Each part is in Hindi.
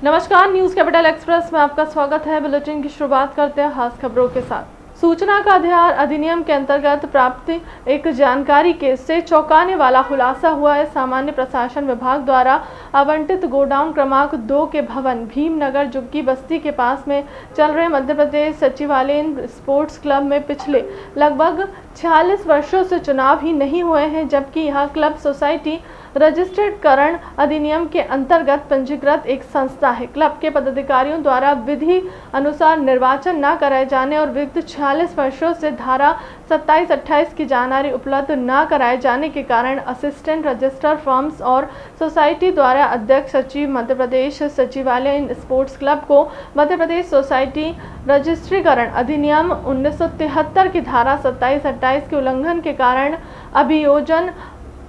नमस्कार, न्यूज कैपिटल एक्सप्रेस में आपका स्वागत है। बुलेटिन की शुरुआत करते हैं खास खबरों के साथ। सूचना का अधिनियम के अंतर्गत प्राप्त एक जानकारी के से चौंकाने वाला खुलासा हुआ है। सामान्य प्रशासन विभाग द्वारा आवंटित गोडाउन क्रमांक 2 के भवन भीमनगर जुग्गी बस्ती के पास में चल रहे मध्य प्रदेश सचिवालयीन स्पोर्ट्स क्लब में पिछले लगभग 46 वर्षों से चुनाव ही नहीं हुए हैं, जबकि यह क्लब सोसाइटी रजिस्टर्ड करण अधिनियम के अंतर्गत पंजीकृत एक संस्था है। क्लब के पदाधिकारियों द्वारा विधि अनुसार निर्वाचन न कराए जाने और विगत 46 वर्षों से धारा 27-28 की जानकारी उपलब्ध न कराए जाने के कारण असिस्टेंट रजिस्ट्रार फर्म्स और सोसाइटी द्वारा अध्यक्ष सचिव मध्य प्रदेश सचिवालय स्पोर्ट्स क्लब को मध्य प्रदेश सोसाइटी रजिस्ट्रीकरण अधिनियम 1973 की धारा 27-28 के उल्लंघन के कारण अभियोजन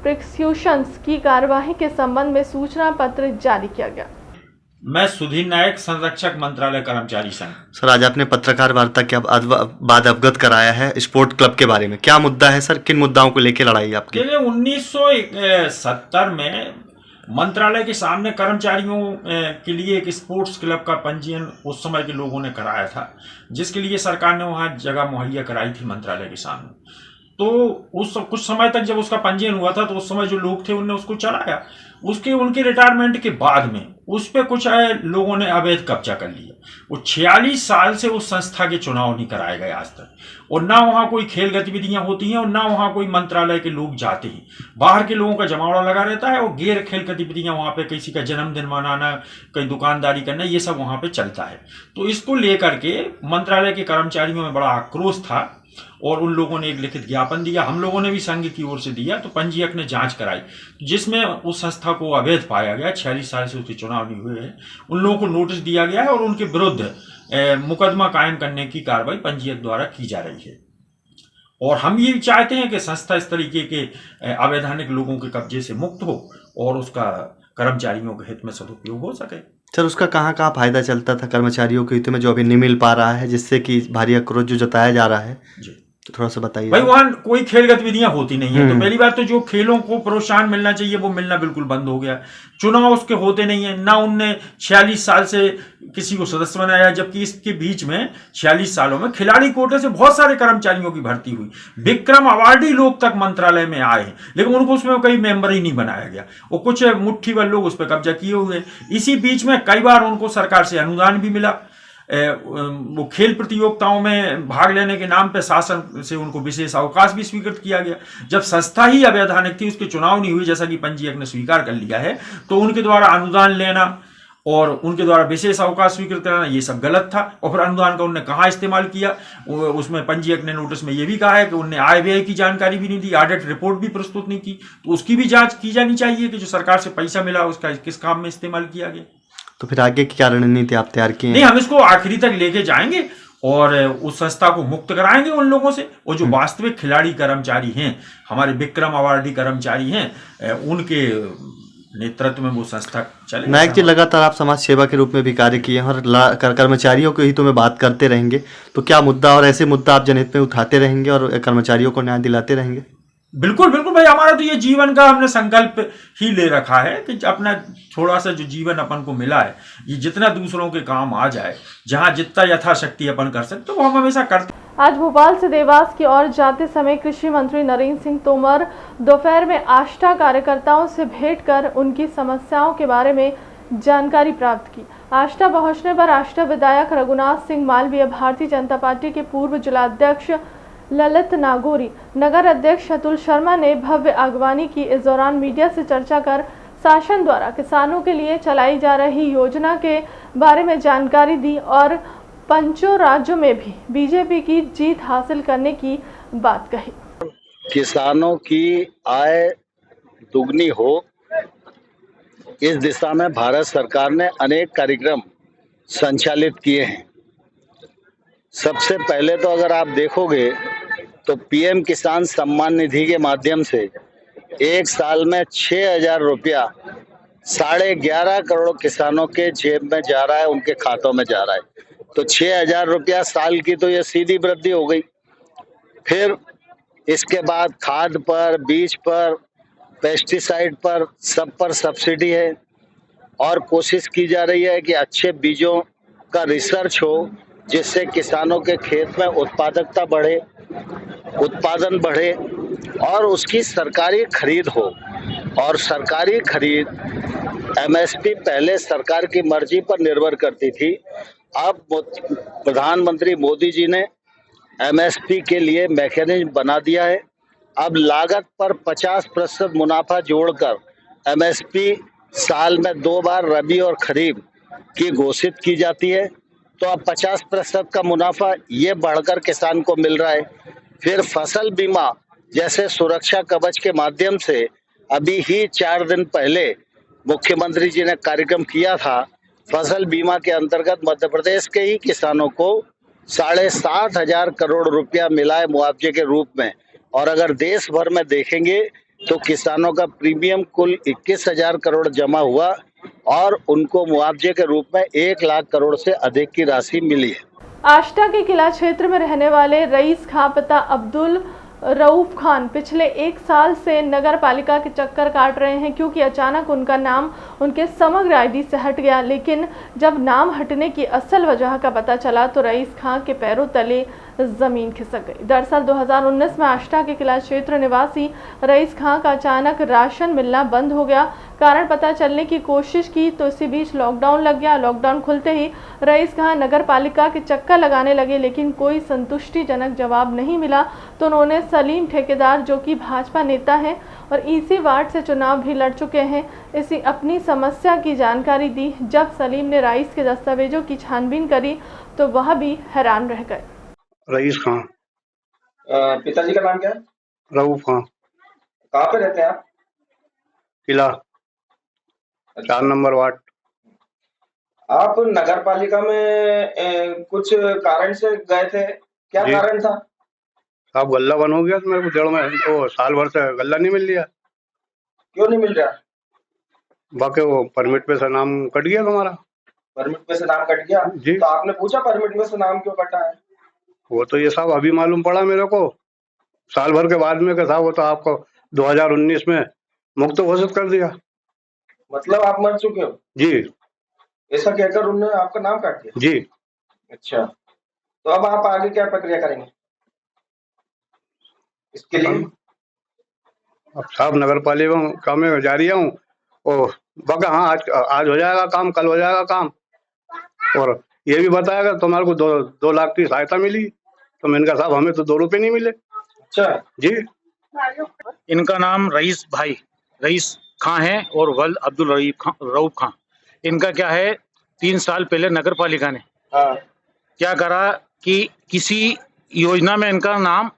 प्रोसिक्यूशंस की कार्यवाही के संबंध में सूचना पत्र जारी किया गया। मैं सुधीर नायक, संरक्षक मंत्रालय कर्मचारी संघ। सर, आज आपने पत्रकार वार्ता के बाद अवगत कराया है स्पोर्ट क्लब के बारे में, क्या मुद्दा है सर? किन मुद्दाओं को लेकर लड़ाई आपकी? 1970 में मंत्रालय के सामने कर्मचारियों के लिए एक स्पोर्ट्स क्लब का पंजीयन उस समय के लोगों ने कराया था, जिसके लिए सरकार ने वहां जगह मुहैया कराई थी मंत्रालय के सामने। तो उस कुछ समय तक जब उसका पंजीयन हुआ था तो उस समय जो लोग थे उनने उसको चलाया। उनके रिटायरमेंट के बाद में उस पे कुछ लोगों ने अवैध कब्जा कर लिया। वो 46 साल से उस संस्था के चुनाव नहीं कराए गए आज तक, और ना वहां कोई खेल गतिविधियां होती हैं और ना वहां कोई मंत्रालय के लोग जाते हैं। बाहर के लोगों का जमावड़ा लगा रहता है और गैर खेल गतिविधियां वहां पे किसी का जन्मदिन मनाना, कहीं दुकानदारी करना, ये सब वहां पे चलता है। तो इसको लेकर के मंत्रालय के कर्मचारियों में बड़ा आक्रोश था और उन लोगों ने एक लिखित ज्ञापन दिया। हम लोगों ने भी संघ की ओर से दिया। तो पंजीयक ने जांच कराई जिसमें उस संस्था को अवैध पाया गया। 46 साल से उसके चुनाव नहीं हुए हैं। उन लोगों को नोटिस दिया गया है और उनके विरुद्ध मुकदमा कायम करने की कार्रवाई पंजीयक द्वारा की जा रही है। और हम ये चाहते हैं कि संस्था इस तरीके के अवैधानिक लोगों के कब्जे से मुक्त हो और उसका कर्मचारियों के हित में सदुपयोग हो सके। सर, उसका कहाँ फायदा चलता था कर्मचारियों के हित में, जो अभी नहीं मिल पा रहा है, जिससे कि भारी आक्रोश जो जताया जा रहा है जी, तो थोड़ा सा बताइए। भाई, वहां कोई खेल गतिविधियां होती नहीं है। तो पहली बात तो जो खेलों को प्रोत्साहन मिलना चाहिए वो मिलना बिल्कुल बंद हो गया। चुनाव उसके होते नहीं है, ना उनने 46 साल से किसी को सदस्य बनाया, जबकि इसके बीच में 46 सालों में खिलाड़ी कोटे से बहुत सारे कर्मचारियों की भर्ती हुई। विक्रम अवार्डी लोग तक मंत्रालय में आए हैं, लेकिन उनको उसमें कई मेंबर ही नहीं बनाया गया। वो कुछ मुट्ठी भर लोग उस पर कब्जा किए हुए। इसी बीच में कई बार उनको सरकार से अनुदान भी मिला। वो खेल प्रतियोगिताओं में भाग लेने के नाम पे शासन से उनको विशेष अवकाश भी स्वीकृत किया गया। जब संस्था ही अवैधानिक थी, उसके चुनाव नहीं हुई जैसा कि पंजीयक ने स्वीकार कर लिया है, तो उनके द्वारा अनुदान लेना और उनके द्वारा विशेष अवकाश स्वीकृत कराना ये सब गलत था। और फिर अनुदान का उन्होंने कहाँ इस्तेमाल किया, उसमें पंजीयक ने नोटिस में ये भी कहा है कि उन्होंने आय व्यय की जानकारी भी नहीं दी, ऑडिट रिपोर्ट भी प्रस्तुत नहीं की। तो उसकी भी जांच की जानी चाहिए कि जो सरकार से पैसा मिला उसका किस काम में इस्तेमाल किया गया। तो फिर आगे की क्या रणनीति आप तैयार की? नहीं, हम इसको आखिरी तक लेके जाएंगे और उस संस्था को मुक्त कराएंगे उन लोगों से। और जो वास्तविक खिलाड़ी कर्मचारी हैं, हमारे विक्रम अवार्डी कर्मचारी हैं, उनके नेतृत्व में वो संस्था चले। नायक जी, लगातार आप समाज सेवा के रूप में भी कार्य किए हैं और कर्मचारियों के हितों में बात करते रहेंगे, तो क्या मुद्दा और ऐसे मुद्दा आप जनहित में उठाते रहेंगे और कर्मचारियों को न्याय दिलाते रहेंगे? बिल्कुल बिल्कुल भाई, हमारा तो ये जीवन का हमने संकल्प ही ले रखा है कि अपना थोड़ा सा जो जीवन अपन को मिला है, ये जितना दूसरों के काम आ जाए, जहां जितना यथाशक्ति अपन कर सकते वो हम हमेशा करते। आज भोपाल से देवास की ओर जाते समय कृषि मंत्री नरेंद्र सिंह तोमर दोपहर में आष्टा कार्यकर्ताओं से भेंट कर उनकी समस्याओं के बारे में जानकारी प्राप्त की। आष्टा पहुंचने पर आष्टा विधायक रघुनाथ सिंह मालवीय, भारतीय जनता पार्टी के पूर्व जिलाध्यक्ष ललित नागौरी, नगर अध्यक्ष अतुल शर्मा ने भव्य अगवानी की। इस दौरान मीडिया से चर्चा कर शासन द्वारा किसानों के लिए चलाई जा रही योजना के बारे में जानकारी दी और पंचों राज्यों में भी बीजेपी की जीत हासिल करने की बात कही। किसानों की आय दुगनी हो, इस दिशा में भारत सरकार ने अनेक कार्यक्रम संचालित किए हैं। सबसे पहले तो अगर आप देखोगे तो पीएम किसान सम्मान निधि के माध्यम से एक साल में 6,000 रुपया 11.5 करोड़ किसानों के जेब में जा रहा है, उनके खातों में जा रहा है। तो 6,000 रुपया साल की तो ये सीधी वृद्धि हो गई। फिर इसके बाद खाद पर, बीज पर, पेस्टिसाइड पर, सब पर सब्सिडी है। और कोशिश की जा रही है कि अच्छे बीजों का रिसर्च हो, जिससे किसानों के खेत में उत्पादकता बढ़े, उत्पादन बढ़े और उसकी सरकारी खरीद हो। और सरकारी खरीद एमएसपी पहले सरकार की मर्जी पर निर्भर करती थी। अब प्रधानमंत्री मोदी जी ने एमएसपी के लिए मैकेनिज्म बना दिया है। अब लागत पर 50% मुनाफा जोड़कर एमएसपी साल में 2 बार रबी और खरीफ की घोषित की जाती है। तो अब 50% का मुनाफा ये बढ़कर किसान को मिल रहा है। फिर फसल बीमा जैसे सुरक्षा कवच के माध्यम से अभी ही 4 दिन पहले मुख्यमंत्री जी ने कार्यक्रम किया था। फसल बीमा के अंतर्गत मध्य प्रदेश के ही किसानों को 7,500 करोड़ रुपया मिला है मुआवजे के रूप में। और अगर देश भर में देखेंगे तो किसानों का प्रीमियम कुल 21,000 करोड़ जमा हुआ और उनको मुआवजे के रूप में 1 लाख करोड़ से अधिक की राशि मिली है। आष्टा के किला क्षेत्र में रहने वाले रईस खां पिता अब्दुल रऊफ खान पिछले 1 साल से नगर पालिका के चक्कर काट रहे हैं, क्योंकि अचानक उनका नाम उनके समग्र आईडी से हट गया। लेकिन जब नाम हटने की असल वजह का पता चला तो रईस खां के पैरों तले जमीन खिसक गई। दरअसल 2019 में आष्टा के किला क्षेत्र निवासी रईस खां का अचानक राशन मिलना बंद हो गया। कारण पता चलने की कोशिश की तो इसी बीच लॉकडाउन लग गया। लॉकडाउन खुलते ही रईस खां नगर पालिका के चक्कर लगाने लगे, लेकिन कोई संतुष्टिजनक जवाब नहीं मिला। तो उन्होंने सलीम ठेकेदार, जो कि भाजपा नेता हैं और इसी वार्ड से चुनाव भी लड़ चुके हैं, इसी अपनी समस्या की जानकारी दी। जब सलीम ने रईस के दस्तावेजों की छानबीन करी तो वह भी हैरान रह गए। रईस खां। पिताजी का नाम क्या है? रऊफ खां। कहाँ पे रहते हैं आप? किला 4 नंबर वार्ड। आप नगर पालिका में कुछ कारण से गए थे, क्या जी। कारण था? साहब गल्ला बंद हो गया तो मेरे को जड़ में तो साल भर से गल्ला नहीं मिल रहा। क्यों नहीं मिल रहा? बाकी वो परमिट पे से नाम कट गया तुम्हारा। परमिट में से नाम कट गया जी। तो आपने पूछा परमिट में से नाम क्यों कटा है? वो तो ये साहब अभी मालूम पड़ा मेरे को, साल भर के बाद में, कि साहब वो तो आपको 2019 में मुक्त घोषित कर दिया। मतलब आप मर चुके हो? जी ऐसा कहकर उन्होंने आपका नाम काट दिया? जी। अच्छा, तो अब आप आगे क्या प्रक्रिया करेंगे इसके लिए? अब साहब नगर पालिका में जा रही हूँ और बका हाँ आज हो जाएगा काम, कल हो जाएगा काम। और ये भी बताया तुम्हारे को 2 लाख की सहायता मिली, तो मैंने कहा साहब हमें तो 2 रुपए नहीं मिले। अच्छा जी। इनका नाम रईस खां है और वल्द अब्दुल रऊफ खां। इनका क्या है, 3 साल पहले नगर पालिका ने क्या करा कि किसी योजना में इनका नाम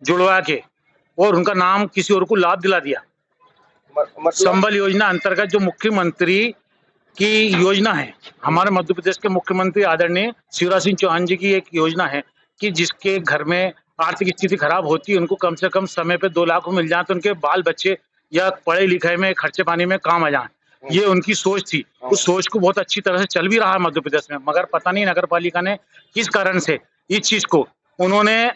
जुड़वा के और उनका नाम किसी और को लाभ दिला दिया। मतलब संबल योजना अंतर्गत जो मुख्यमंत्री की योजना है, हमारे मध्य प्रदेश के मुख्यमंत्री आदरणीय शिवराज सिंह चौहान जी की एक योजना है कि जिसके घर में आर्थिक स्थिति खराब होती है, उनको कम से कम समय पे 2 लाख मिल जाए तो उनके बाल बच्चे या पढ़ाई लिखाई में खर्चे पानी में काम आ जाए। ये उनकी सोच थी। उस सोच को बहुत अच्छी तरह से चल भी रहा है मध्य प्रदेश में, मगर पता नहीं नगर पालिका ने किस कारण से इस चीज को उन्होंने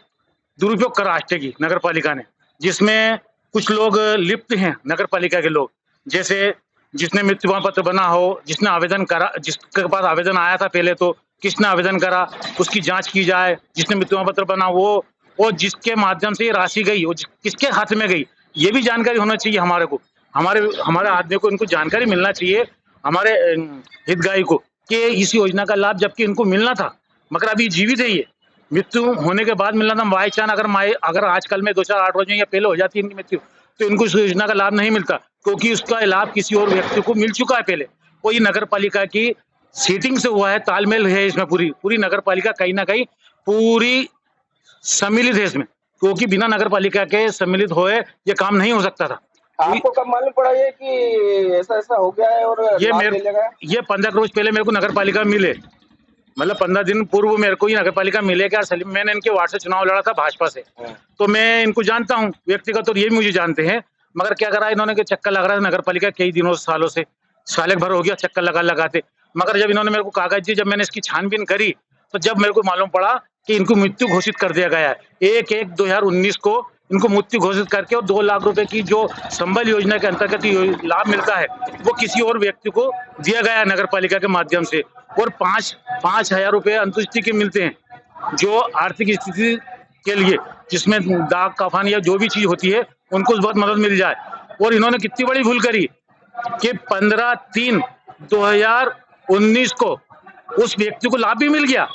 दुरुपयोग करा आष्टे की नगर पालिका ने, जिसमें कुछ लोग लिप्त हैं नगर पालिका के लोग, जैसे जिसने मृत्यु प्रमाण पत्र बना हो, जिसने आवेदन करा, जिसके पास आवेदन आया था पहले तो किसने आवेदन करा उसकी जांच की जाए, जिसने मृत्यु प्रमाण पत्र बना वो, और जिसके माध्यम से ये राशि गई वो किसके हाथ में गई, ये भी जानकारी होना चाहिए हमारे को, हमारे आदमी को इनको जानकारी मिलना चाहिए, हमारे हितग्राही को, कि इस योजना का लाभ जबकि इनको मिलना था, मगर अभी जीवित है, ये मृत्यु होने के बाद मिलना था। बाई चांस अगर आजकल में 2-4-8 रोज या पहले हो जाती है इनकी मृत्यु तो इनको इस योजना का लाभ नहीं मिलता, क्योंकि उसका लाभ किसी और व्यक्ति को मिल चुका है पहले। कोई नगर पालिका की सीटिंग से हुआ है, तालमेल है इसमें, पूरी नगर पालिका कहीं ना कहीं पूरी सम्मिलित है इसमें, क्योंकि बिना नगर पालिका के सम्मिलित होए ये काम नहीं हो सकता था। आपको कब मालूम पड़ा ये कि ऐसा हो गया है और ये 15 रोज पहले मेरे को नगर पालिका मिले, मतलब 15 दिन पूर्व मेरे को ही नगर पालिका मिले क्या सलीम, मैंने इनके वार्ड से चुनाव लड़ा था भाजपा से, तो मैं इनको जानता हूँ व्यक्तिगत और ये भी मुझे जानते हैं, मगर क्या करा इन्होंने के चक्कर लगा रहा है नगर पालिका कई दिनों सालों से, साल भर हो गया चक्कर लगाते, मगर जब इन्होंने मेरे को कागज दिए, जब मैंने इसकी छानबीन करी तो जब मेरे को मालूम पड़ा कि इनको मृत्यु घोषित कर दिया गया है 1/1/2019 को इनको मृत्यु घोषित करके और 2 लाख रुपए की जो संबल योजना के अंतर्गत लाभ मिलता है वो किसी और व्यक्ति को दिया गया नगर पालिका के माध्यम से, और 5,000 रुपए अंत्येष्टि के मिलते हैं जो आर्थिक स्थिति के लिए, जिसमें दाग कफन या जो भी चीज होती है उनको बहुत मदद मिल जाए। और इन्होंने कितनी बड़ी भूल करी कि 15/3/2019 को उस व्यक्ति को लाभ भी मिल गया,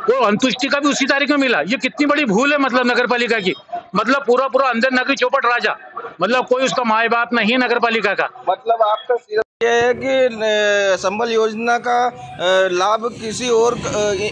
वो अंत्येष्टि का भी उसी तारीख में मिला। ये कितनी बड़ी भूल है मतलब नगर पालिका की, मतलब पूरा अंदर नगरी चौपट राजा, मतलब कोई उसका माए बाप नहीं है नगर पालिका का। मतलब आपका सीधा ये है कि संबल योजना का लाभ किसी और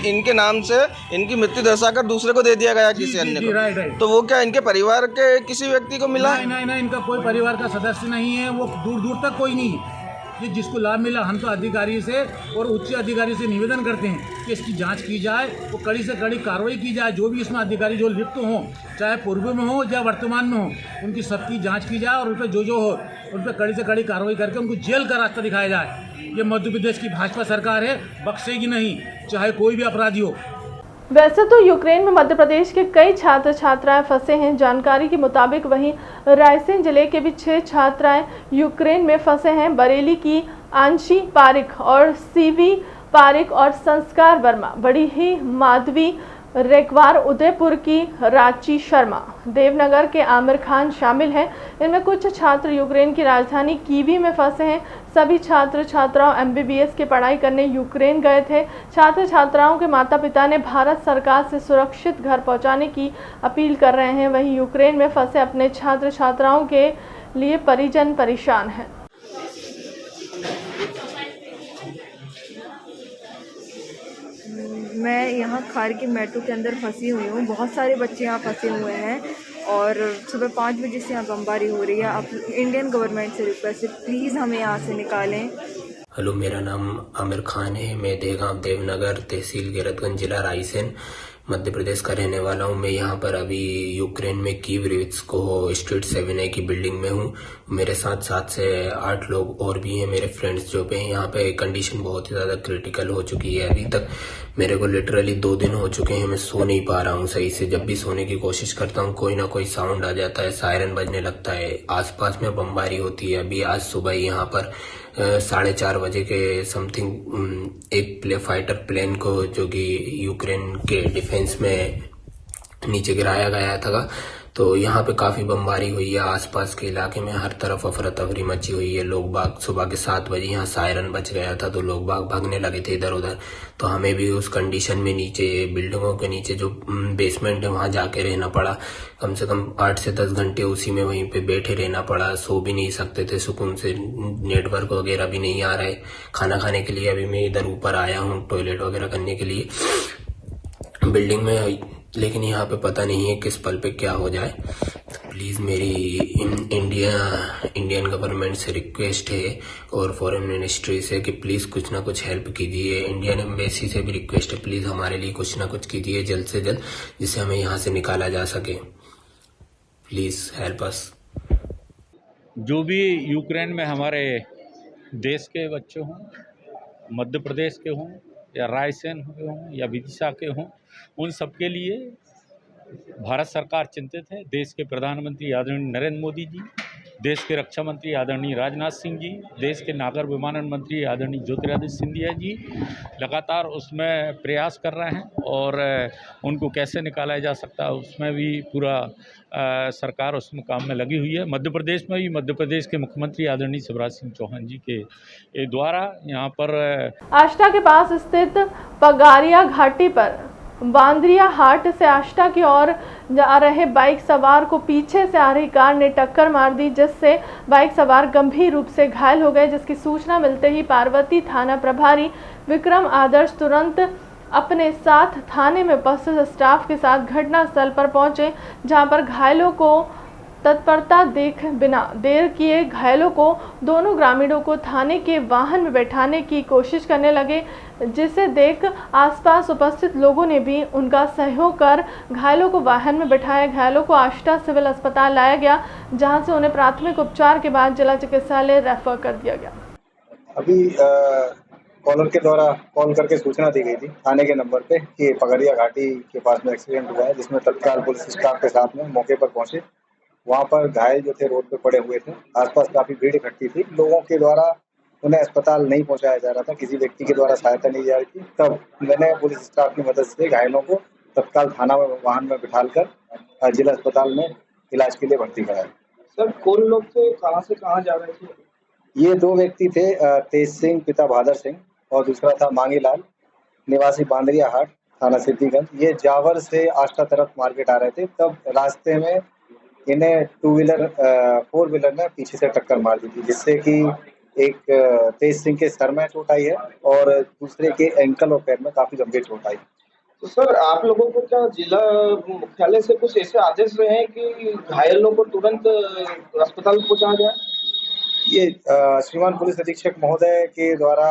इनके नाम से इनकी मृत्यु दर्शाकर दूसरे को दे दिया गया किसी अन्य को। राइट। तो वो क्या इनके परिवार के किसी व्यक्ति को मिला? नहीं, इनका कोई परिवार का सदस्य नहीं है, वो दूर तक कोई नहीं है। ये जिसको लाभ मिला, हम तो अधिकारी से और उच्च अधिकारी से निवेदन करते हैं कि इसकी जांच की जाए, वो कड़ी से कड़ी कार्रवाई की जाए। जो भी इसमें अधिकारी जो लिप्त हों, चाहे पूर्व में हो या वर्तमान में हो, उनकी सबकी जांच की जाए और उन पर जो हो उन पर कड़ी से कड़ी कार्रवाई करके उनको जेल का रास्ता दिखाया जाए। ये मध्य प्रदेश की भाजपा सरकार है, बख्शेगी नहीं, चाहे कोई भी अपराधी हो। वैसे तो यूक्रेन में मध्य प्रदेश के कई छात्र छात्राएं फंसे हैं। जानकारी के मुताबिक वहीं रायसेन जिले के भी 6 छात्राएं यूक्रेन में फंसे हैं। बरेली की आंशी पारिक और सीवी पारिक और संस्कार वर्मा, बड़ी ही माधवी रेकवार, उदयपुर की रांची शर्मा, देवनगर के आमिर खान शामिल हैं। इनमें कुछ छात्र यूक्रेन की राजधानी कीवी में फंसे हैं। सभी छात्र छात्राओं MBBS की पढ़ाई करने यूक्रेन गए थे। छात्र छात्राओं के माता पिता ने भारत सरकार से सुरक्षित घर पहुंचाने की अपील कर रहे हैं। वहीं यूक्रेन में फंसे अपने छात्र छात्राओं के लिए परिजन परेशान हैं। मैं यहाँ खार के मेट्रो के अंदर फंसी हुई हूँ। बहुत सारे बच्चे यहाँ फंसे हुए हैं और सुबह 5 बजे से यहाँ बमबारी हो रही है। आप इंडियन गवर्नमेंट से रिक्वेस्ट है, प्लीज़ हमें यहाँ से निकालें। हेलो, मेरा नाम आमिर खान है। मैं देगांव देवनगर तहसील गैरतगंज जिला रायसेन मध्य प्रदेश का रहने वाला हूँ। मैं यहाँ पर अभी यूक्रेन में कीव रिविट्स्को स्ट्रीट 7A की बिल्डिंग में हूँ। मेरे साथ 7 से 8 लोग और भी हैं, मेरे फ्रेंड्स जो पे हैं। यहाँ पे कंडीशन बहुत ही ज़्यादा क्रिटिकल हो चुकी है। अभी तक मेरे को लिटरली 2 दिन हो चुके हैं, मैं सो नहीं पा रहा हूँ सही से। जब भी सोने की कोशिश करता हूँ कोई ना कोई साउंड आ जाता है, सायरन बजने लगता है, आसपास में बमबारी होती है। अभी आज सुबह यहाँ पर 4:30 बजे के समथिंग एक फाइटर प्लेन को जो कि यूक्रेन के डिफेंस में नीचे गिराया गया था, तो यहाँ पे काफी बमबारी हुई है। आसपास के इलाके में हर तरफ अफरा तफरी मची हुई है। लोग बाग सुबह के 7 बजे यहाँ सायरन बज गया था तो लोग बाग भागने लगे थे इधर उधर। तो हमें भी उस कंडीशन में नीचे बिल्डिंगों के नीचे जो बेसमेंट है वहां जाके रहना पड़ा। कम से कम 8 से 10 घंटे उसी में वहीं पे बैठे रहना पड़ा। सो भी नहीं सकते थे सुकून से, नेटवर्क वगैरह भी नहीं आ रहा है। खाना खाने के लिए अभी मैं इधर ऊपर आया हूँ टॉयलेट वगैरह करने के लिए बिल्डिंग में, लेकिन यहाँ पे पता नहीं है किस पल पे क्या हो जाए। तो प्लीज़ मेरी इंडियन गवर्नमेंट से रिक्वेस्ट है और फॉरेन मिनिस्ट्री से कि प्लीज़ कुछ ना कुछ हेल्प कीजिए। इंडियन एम्बेसी से भी रिक्वेस्ट है, प्लीज़ हमारे लिए कुछ ना कुछ कीजिए जल्द से जल्द, जिससे हमें यहाँ से निकाला जा सके। Please help us. जो भी यूक्रेन में हमारे देश के बच्चे हों, मध्य प्रदेश के हों या रायसेन के हों या विदिशा के हों, उन सबके लिए भारत सरकार चिंतित है। देश के प्रधानमंत्री आदरणीय नरेंद्र मोदी जी, देश के रक्षा मंत्री आदरणीय राजनाथ सिंह जी, देश के नागर विमानन मंत्री आदरणीय ज्योतिरादित्य सिंधिया जी लगातार उसमें प्रयास कर रहे हैं और उनको कैसे निकाला जा सकता है उसमें भी पूरा सरकार उसमें काम में लगी हुई है। मध्य प्रदेश में भी मध्य प्रदेश के मुख्यमंत्री आदरणीय शिवराज सिंह चौहान जी के द्वारा यहाँ पर आष्टा के पास स्थित पगारिया घाटी पर बांद्रिया हाट से आष्टा की ओर जा रहे बाइक सवार को पीछे से आ रही कार ने टक्कर मार दी, जिससे बाइक सवार गंभीर रूप से घायल हो गए। जिसकी सूचना मिलते ही पार्वती थाना प्रभारी विक्रम आदर्श तुरंत अपने साथ थाने में उपस्थित स्टाफ के साथ घटनास्थल पर पहुंचे, जहां पर घायलों को तत्परता देख बिना देर किए घायलों को दोनों ग्रामीणों को थाने के वाहन में बैठाने की कोशिश करने लगे, जिसे देख आसपास उपस्थित लोगों ने भी उनका सहयोग कर घायलों को वाहन में बैठाया। घायलों को आष्टा सिविल अस्पताल लाया गया, जहां से उन्हें प्राथमिक उपचार के बाद जिला चिकित्सालय रेफर कर दिया गया। अभी कॉलर के द्वारा कॉल करके सूचना दी गई थी थाने के नंबर पे कि पगड़िया घाटी के पास में एक्सीडेंट हुआ है, जिसमें तत्काल पुलिस स्टाफ के साथ में मौके पर पहुंचे। वहां पर घायल जो थे रोड पे पड़े हुए थे, आसपास काफी भीड़ इकट्ठी थी, लोगों के द्वारा उन्हें अस्पताल नहीं पहुंचाया जा रहा था, किसी व्यक्ति के द्वारा सहायता नहीं जा रही थी। तब मैंने पुलिस स्टाफ की मदद से घायलों को तत्काल थाना में वाहन में बिठाकर जिला अस्पताल में इलाज के लिए भर्ती कराया। सर कौन लोग थे, कहाँ से कहाँ जा रहे थे? ये 2 व्यक्ति थे, तेज सिंह पिता बहादुर सिंह और दूसरा था मांगी लाल निवासी बांदरिया हाट थाना सिद्दीगंज। ये जावर से आष्टा तरफ मार्केट आ रहे थे, तब रास्ते में इन्हें 4 व्हीलर ने पीछे से टक्कर मार दी थी, जिससे कि एक तेज सिंह के सर में चोट आई है और दूसरे के एंकल और पैर में काफी गंभीर चोट आई। तो सर आप लोगों को क्या जिला मुख्यालय से कुछ ऐसे आदेश रहे हैं कि घायलों को तुरंत अस्पताल पहुंचाया जाए? ये श्रीमान पुलिस अधीक्षक महोदय के द्वारा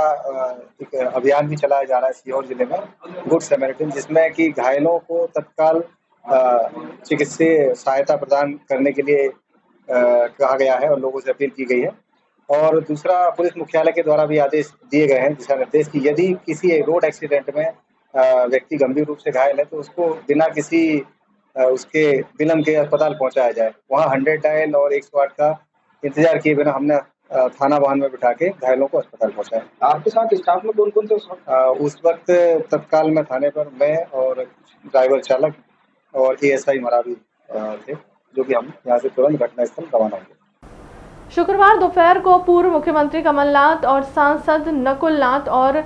एक अभियान भी चलाया जा रहा है सीहोर जिले में, गुड सैमरिटन, जिसमें कि घायलों को तत्काल चिकित्सीय सहायता प्रदान करने के लिए कहा गया है और लोगों से अपील की गई है। और दूसरा, पुलिस मुख्यालय के द्वारा भी आदेश दिए गए हैं, दिशा निर्देश, कि यदि किसी रोड एक्सीडेंट में व्यक्ति गंभीर रूप से घायल है तो उसको बिना किसी उसके विलंब के अस्पताल पहुंचाया जाए। वहाँ 100 डायल और 108 का इंतजार किए बिना हमने थाना वाहन में बिठा के घायलों को अस्पताल पहुंचाया। आपके साथ स्टाफ में कौन कौन थे उस वक्त? तत्काल में थाने पर मैं और ड्राइवर चालक और ASI मरावी थे, जो कि हम यहाँ से तुरंत घटनास्थल रवाना हुए। शुक्रवार दोपहर को पूर्व मुख्यमंत्री कमलनाथ और सांसद नकुलनाथ और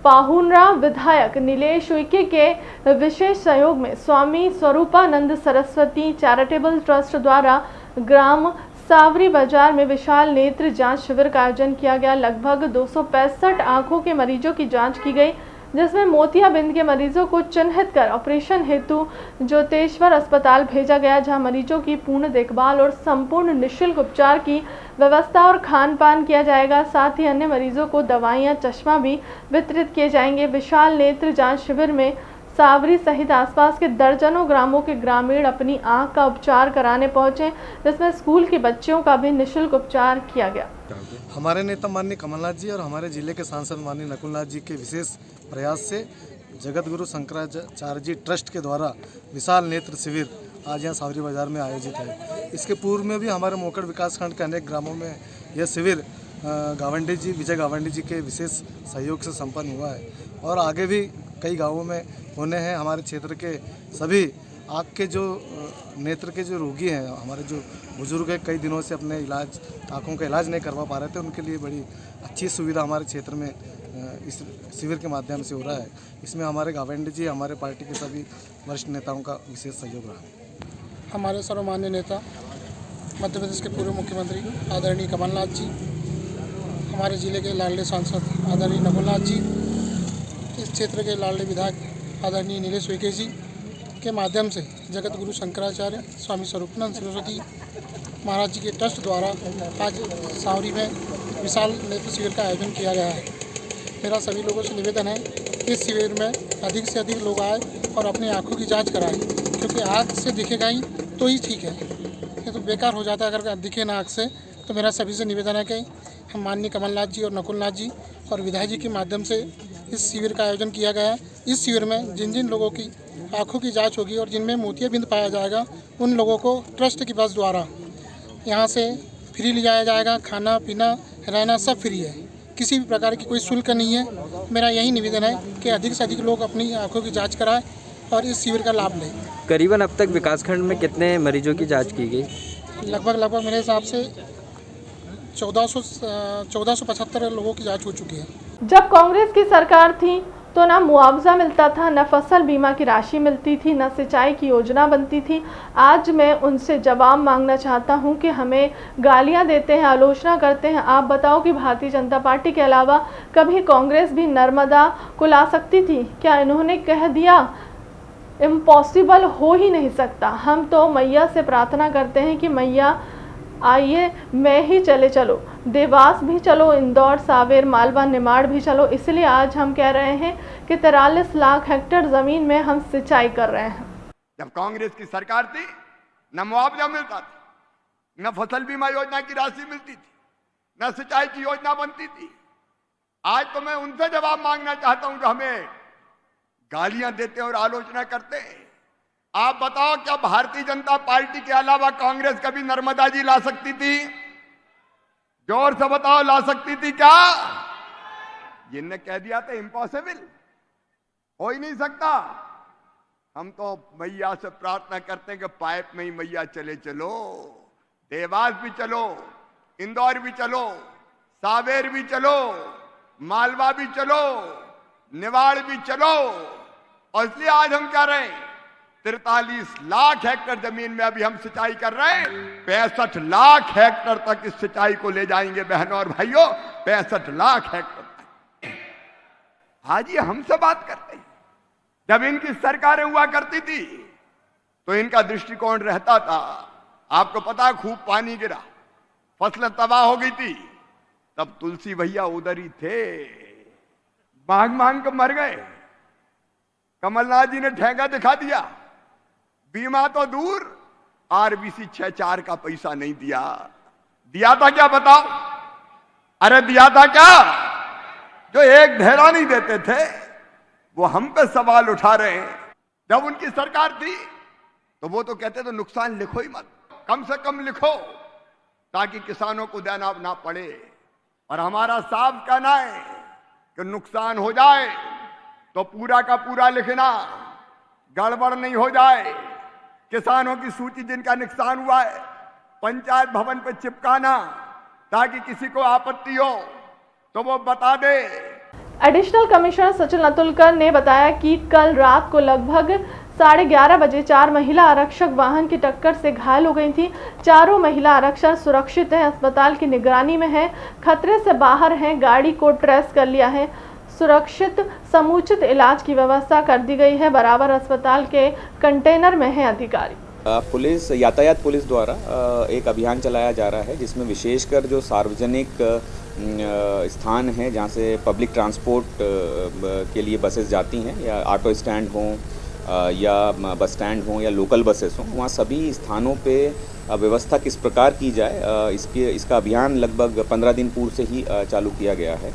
पाहुनरा विधायक नीलेश उइके के विशेष सहयोग में स्वामी स्वरूपानंद सरस्वती चैरिटेबल ट्रस्ट द्वारा ग्राम सावरी बाजार में विशाल नेत्र जांच शिविर का आयोजन किया गया। लगभग 265 आंखों के मरीजों की जांच की गई, जिसमें मोतियाबिंद के मरीजों को चिन्हित कर ऑपरेशन हेतु ज्योतेश्वर अस्पताल भेजा गया, जहां मरीजों की पूर्ण देखभाल और संपूर्ण निःशुल्क उपचार की व्यवस्था और खान पान किया जाएगा। साथ ही अन्य मरीजों को दवाइयां, चश्मा भी वितरित किए जाएंगे। विशाल नेत्र जांच शिविर में सावरी सहित आसपास के दर्जनों ग्रामों के ग्रामीण अपनी आंख का उपचार कराने पहुंचे, जिसमें स्कूल के बच्चों का भी निःशुल्क उपचार किया गया। हमारे नेता माननीय कमलनाथ जी और हमारे जिले के सांसद माननीय नकुलनाथ जी के विशेष प्रयास से जगत गुरु शंकराचार्य जी ट्रस्ट के द्वारा विशाल नेत्र शिविर आज यहाँ सावरी बाजार में आयोजित है। इसके पूर्व में भी हमारे मोकड़ विकासखंड के अनेक ग्रामों में यह शिविर गावंडी जी, विजय गावंडी जी के विशेष सहयोग से संपन्न हुआ है और आगे भी कई गांवों में होने हैं। हमारे क्षेत्र के सभी आँख के जो नेत्र के जो रोगी हैं, हमारे जो बुजुर्ग हैं, कई दिनों से अपने आँखों का इलाज नहीं करवा पा रहे थे, उनके लिए बड़ी अच्छी सुविधा हमारे क्षेत्र में इस शिविर के माध्यम से हो रहा है। इसमें हमारे गावंडी जी, हमारे पार्टी के सभी वरिष्ठ नेताओं का विशेष सहयोग रहा। हमारे सर्वमान्य नेता मध्य प्रदेश के पूर्व मुख्यमंत्री आदरणीय कमलनाथ जी, हमारे जिले के लाडले सांसद आदरणीय नकुलनाथ जी, इस क्षेत्र के लाडले विधायक आदरणीय नीलेश उइके जी के माध्यम से जगत गुरु शंकराचार्य स्वामी स्वरूपानंद सरस्वती महाराज जी के ट्रस्ट द्वारा आज सावरी में विशाल नेत्र शिविर का आयोजन किया गया है। मेरा सभी लोगों से निवेदन है इस शिविर में अधिक से अधिक लोग आए और अपनी आंखों की जांच कराएं, क्योंकि आँख से दिखेगा ही तो ही ठीक है, ये तो बेकार हो जाता है अगर दिखे ना आँख से। तो मेरा सभी से निवेदन है कि हम माननीय कमलनाथ जी और नकुलनाथ जी और विधायक जी के माध्यम से इस शिविर का आयोजन किया गया है। इस शिविर में जिन जिन लोगों की आँखों की जांच होगी और जिनमें मोतियाबिंद पाया जाएगा, उन लोगों को ट्रस्ट की बस द्वारा यहाँ से फ्री ले जाया जाएगा। खाना पीना रहना सब फ्री है, किसी भी प्रकार की कोई शुल्क नहीं है। मेरा यही निवेदन है कि अधिक से अधिक लोग अपनी आँखों की जाँच कराएं और इस शिविर का लाभ लें। करीबन अब तक विकासखंड में कितने मरीजों की जाँच की गई? लगभग मेरे हिसाब से 1475 लोगों की जांच हो चुकी है। जब कांग्रेस की सरकार थी तो ना मुआवजा मिलता था, न फसल बीमा की राशि मिलती थी, न सिंचाई की योजना बनती थी। आज मैं उनसे जवाब मांगना चाहता हूं कि हमें गालियां देते हैं, आलोचना करते हैं। आप बताओ कि भारतीय जनता पार्टी के अलावा कभी कांग्रेस भी नर्मदा को ला सकती थी क्या? इन्होंने कह दिया इम्पॉसिबल हो ही नहीं सकता। हम तो मैया से प्रार्थना करते हैं कि मैया आइए, मैं ही चलो, देवास भी चलो, इंदौर, सावेर, मालवा, निमाड़ भी चलो। इसलिए आज हम कह रहे हैं कि 43 लाख हेक्टेयर ज़मीन में हम सिंचाई कर रहे हैं। जब कांग्रेस की सरकार थी न मुआवजा मिलता था, न फसल बीमा योजना की राशि मिलती थी, न सिंचाई की योजना बनती थी। आज तो मैं उनसे जवाब मांगना चाहता हूं जो हमें गालियां देते और आलोचना करते हैं। आप बताओ, क्या भारतीय जनता पार्टी के अलावा कांग्रेस कभी नर्मदा जी ला सकती थी? जोर से बताओ, ला सकती थी क्या? जिनने कह दिया था इम्पॉसिबल, हो ही नहीं सकता। हम तो मैया से प्रार्थना करते हैं कि पाइप में ही मैया चले चलो, देवास भी चलो, इंदौर भी चलो, सावेर भी चलो, मालवा भी चलो, निवाड़ भी चलो। और इसलिए आज हम कह रहे हैं 43 लाख हेक्टेयर जमीन में अभी हम सिंचाई कर रहे हैं, 65 लाख हेक्टेयर तक इस सिंचाई को ले जाएंगे बहनों और भाइयों, 65 लाख हेक्टेयर तक। आज ये हमसे बात करते हैं। जब इनकी सरकारें हुआ करती थी तो इनका दृष्टिकोण रहता था, आपको पता, खूब पानी गिरा, फसलें तबाह हो गई थी, तब तुलसी भैया उधर ही थे, मांग मांग के मर गए। कमलनाथ जी ने ठेका दिखा दिया, बीमा तो दूर, आरबीसी 6-4 का पैसा नहीं दिया। दिया था क्या बताओ? अरे दिया था क्या? जो एक ढेरा नहीं देते थे वो हम पे सवाल उठा रहे हैं। जब उनकी सरकार थी तो वो तो कहते थे नुकसान लिखो ही मत, कम से कम लिखो ताकि किसानों को देना ना पड़े। और हमारा साफ कहना है कि नुकसान हो जाए तो पूरा का पूरा लिखना, गड़बड़ नहीं हो जाए। किसानों की सूची जिनका नुकसान हुआ है पंचायत भवन पे चिपकाना, ताकि किसी को आपत्ति हो तो वो बता दे। एडिशनल कमिश्नर सचिन अतुलकर ने बताया कि कल रात को लगभग 11:30 बजे 4 महिला आरक्षक वाहन की टक्कर से घायल हो गई थी। चारों महिला आरक्षक सुरक्षित हैं, अस्पताल की निगरानी में हैं, खतरे से बाहर हैं, गाड़ी को ट्रेस कर लिया है, सुरक्षित समुचित इलाज की व्यवस्था कर दी गई है। बराबर अस्पताल के कंटेनर में है अधिकारी। पुलिस, यातायात पुलिस द्वारा एक अभियान चलाया जा रहा है जिसमें विशेषकर जो सार्वजनिक स्थान हैं जहाँ से पब्लिक ट्रांसपोर्ट के लिए बसेस जाती हैं, या ऑटो स्टैंड हों या बस स्टैंड हों या लोकल बसेस हों, वहाँ सभी स्थानों पे व्यवस्था किस प्रकार की जाए इसका अभियान लगभग 15 दिन पूर्व से ही चालू किया गया है।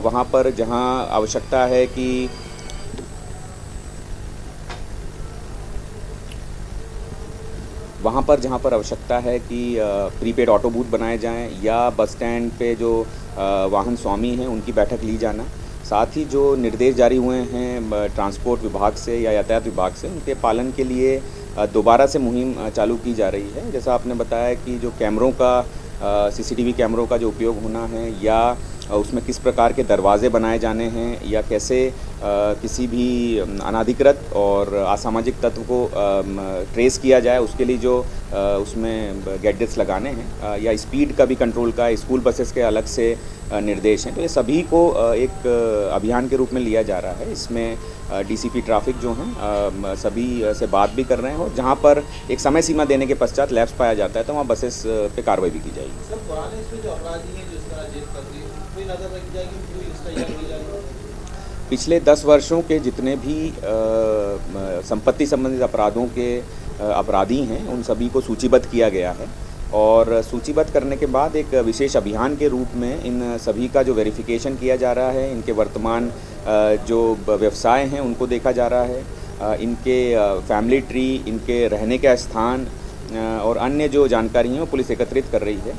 वहाँ पर जहाँ आवश्यकता है कि जहाँ पर आवश्यकता है कि प्रीपेड ऑटो बूथ बनाए जाएं या बस स्टैंड पे जो वाहन स्वामी हैं उनकी बैठक ली जाना, साथ ही जो निर्देश जारी हुए हैं ट्रांसपोर्ट विभाग से या यातायात विभाग से, उनके पालन के लिए दोबारा से मुहिम चालू की जा रही है। जैसा आपने बताया कि जो कैमरों का CCTV कैमरों का जो उपयोग होना है या उसमें किस प्रकार के दरवाजे बनाए जाने हैं या कैसे किसी भी अनाधिकृत और असामाजिक तत्व को ट्रेस किया जाए, उसके लिए जो उसमें गैजेट्स लगाने हैं या स्पीड का भी कंट्रोल का स्कूल बसेस के अलग से निर्देश हैं। तो ये सभी को एक अभियान के रूप में लिया जा रहा है। इसमें DCP ट्रैफिक जो हैं सभी से बात भी कर रहे हैं और जहाँ पर एक समय सीमा देने के पश्चात लैप्स पाया जाता है तो वहाँ बसेस पे कार्रवाई भी की जाएगी। पिछले 10 वर्षों के जितने भी संपत्ति संबंधित अपराधों के अपराधी हैं उन सभी को सूचीबद्ध किया गया है और सूचीबद्ध करने के बाद एक विशेष अभियान के रूप में इन सभी का जो वेरिफिकेशन किया जा रहा है, इनके वर्तमान जो व्यवसाय हैं उनको देखा जा रहा है, इनके फैमिली ट्री, इनके रहने का स्थान और अन्य जो जानकारी हैं वो पुलिस एकत्रित कर रही है।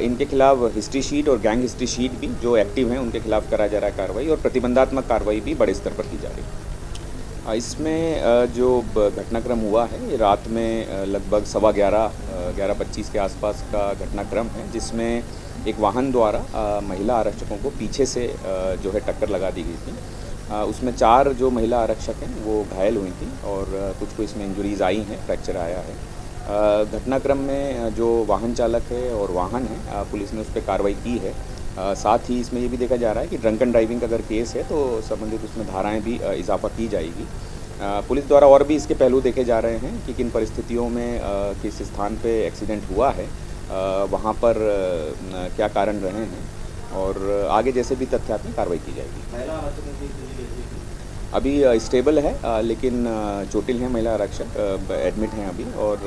इनके खिलाफ हिस्ट्री शीट और गैंग हिस्ट्री शीट भी जो एक्टिव हैं उनके खिलाफ कराया जा रहा है कार्रवाई और प्रतिबंधात्मक कार्रवाई भी बड़े स्तर पर की जा रही है। इसमें जो घटनाक्रम हुआ है ये रात में लगभग 11:25 के आसपास का घटनाक्रम है, जिसमें एक वाहन द्वारा महिला आरक्षकों को पीछे से जो है टक्कर लगा दी गई थी। उसमें 4 जो महिला आरक्षक हैं वो घायल हुई थी और कुछ को इसमें इंजरीज आई हैं, फ्रैक्चर आया है। घटनाक्रम में जो वाहन चालक है और वाहन है पुलिस ने उस पर कार्रवाई की है। साथ ही इसमें ये भी देखा जा रहा है कि ड्रंकन ड्राइविंग अगर केस है तो संबंधित उसमें धाराएं भी इजाफा की जाएगी। पुलिस द्वारा और भी इसके पहलू देखे जा रहे हैं कि किन परिस्थितियों में किस स्थान पे एक्सीडेंट हुआ है, वहाँ पर क्या कारण रहे हैं और आगे जैसे भी तथ्यात्मक कार्रवाई की जाएगी। अभी स्टेबल है, लेकिन चोटिल हैं महिला आरक्षक, एडमिट हैं अभी। और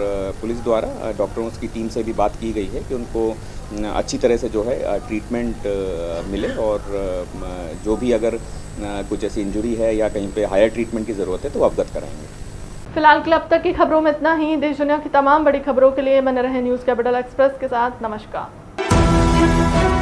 पुलिस द्वारा डॉक्टरों की टीम से भी बात की गई है कि उनको अच्छी तरह से जो है ट्रीटमेंट मिले, और जो भी अगर कुछ ऐसी इंजरी है या कहीं पे हायर ट्रीटमेंट की ज़रूरत है तो अवगत कराएंगे। फिलहाल के लिए अब तक की खबरों में इतना ही। देश दुनिया की तमाम बड़ी खबरों के लिए बने रहे न्यूज़ कैपिटल एक्सप्रेस के साथ। नमस्कार।